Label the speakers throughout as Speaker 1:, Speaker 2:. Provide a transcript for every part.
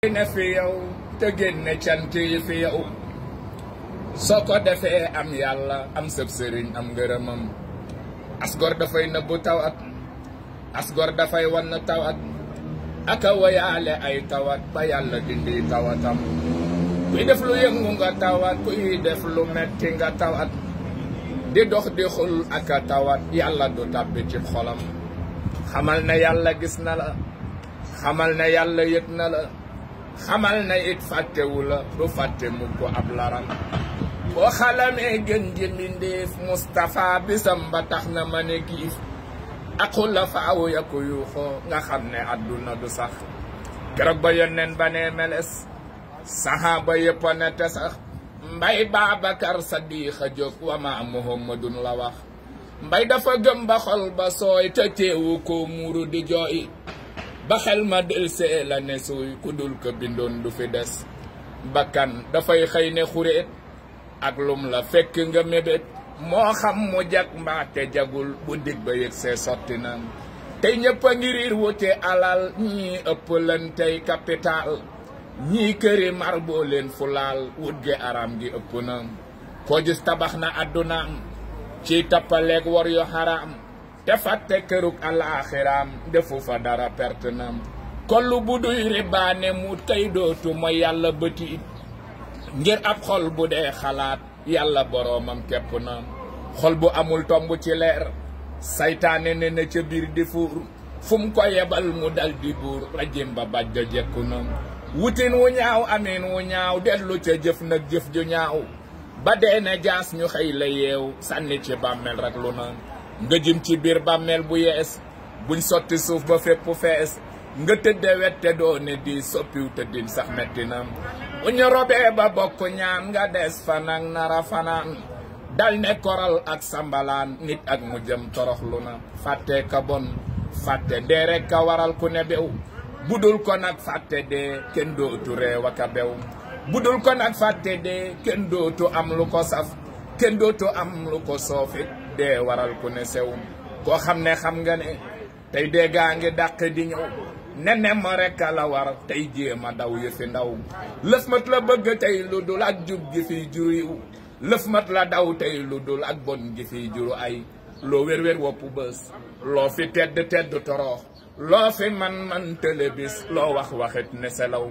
Speaker 1: ne fi yow te génne cant yi fi yow soo ko defee am yàlla am sëb sëriñ am ngërëmam asgor dafay nëbbu tawat asgor dafay wan tawat aka wayaale ay tawat ba yàlla dindi tawatam kuy def lu yëngu nga tawat kuy def lu metti nga tawat di dox di xul aka tawat yàlla du tàbbi ci xolam xamal na yàlla gis na la xamal na yàlla yëg na la xamal na it fàttewu la du fàtte mukk ab laram boo xalamee gën ji mbindéef Mustapha bisam ba tax na ma ne giif aqul la faawu ya ko yuuxoo nga xam ne àdduna du sax keroog ba yónneen ba ne meles saxaaba yëpp a ne te sax mbay Baabakar Sadiq a jóg wa ma Muhammadun la wax mbay dafa gëm ba xol ba sooy te teewu ko muuru di jooy ba xel ma del see la ne suuy ku dul ko bindoon du fi des bakkan dafay xëy ne xuréet ak lum la fekk nga mébét moo xam mu jag mbaate jagul bu dig ba yëg see sotti na tey ñëpp a ngi riir wute alal ñii ëpp leen tey capital ñii këri mar boo leen fulaal wut gi aram gi ëpp na koo gis tabax na addunaam ci tappaleeg war yu xaraam te fàtte kërug alaaxiraam defu fa dara perte na kollu bu duy ribaane mut kay dootu mooy yàlla bëti ngir ab xol bu dee xalaat yàlla boroomam képp na xol bu amul tomb ci leer saytaane ne na ca biir di fuur fu mu ko yebal mu dal di buur rajim ba baj ga jekku na wutin wu ñaaw amin wu ñaaw dellu ca jëf nag jëf ju ñaaw ba dee na jaas ñu xëy la yeew sànni ci bàmmeel rek lu na nga jëm ci biir bàmmeel bu yees buñ sotti suuf ba fépp fees nga tëdde wette doo ne di soppiw tëddin sax metti na bu ñu robee ba bokk ñaan nga des fanang nara fanaan dal ne koral ak sambalaan nit ak mu jëm toroxlu na fàtte ka bon fàtte dee rek ka waral ku ne bew budul ko nag fàtte dee kenn dootu reew aka bew budul ko nag fàtte dee kenn dootu am lu ko saf kenn dootu am lu ko soofit dee waral ku ne sew koo xam ne xam nga ne tey dee gaa ngi dàq di ñëw nene ma rekk la war tey jéema daw yëfi ndaw lëf mat la bëgg tey lu dul ak jub gi fiy juru yiw lëf mat la daw tey lu dul ak bon gi fiy juru ay loo wér-wér woppu bës loo fi tedd tedd toroox loo fi man tële bis loo wax waxit ne selaw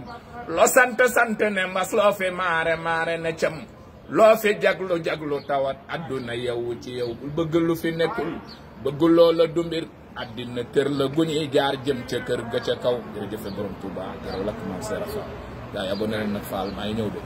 Speaker 1: loo sant ne mas loo fi maare ne cam loo fi jaglu tawat adduna yewu ci yow bëgg lu fi nekkul bëgg loola du mbir addina kër la gu ñuy jaar jëm ca kër ga ca kaw jërëjëfe borom Touba gërëw lakk maam Seera Fall gaa yi abonné leen nag Fall maa ngi ñëw de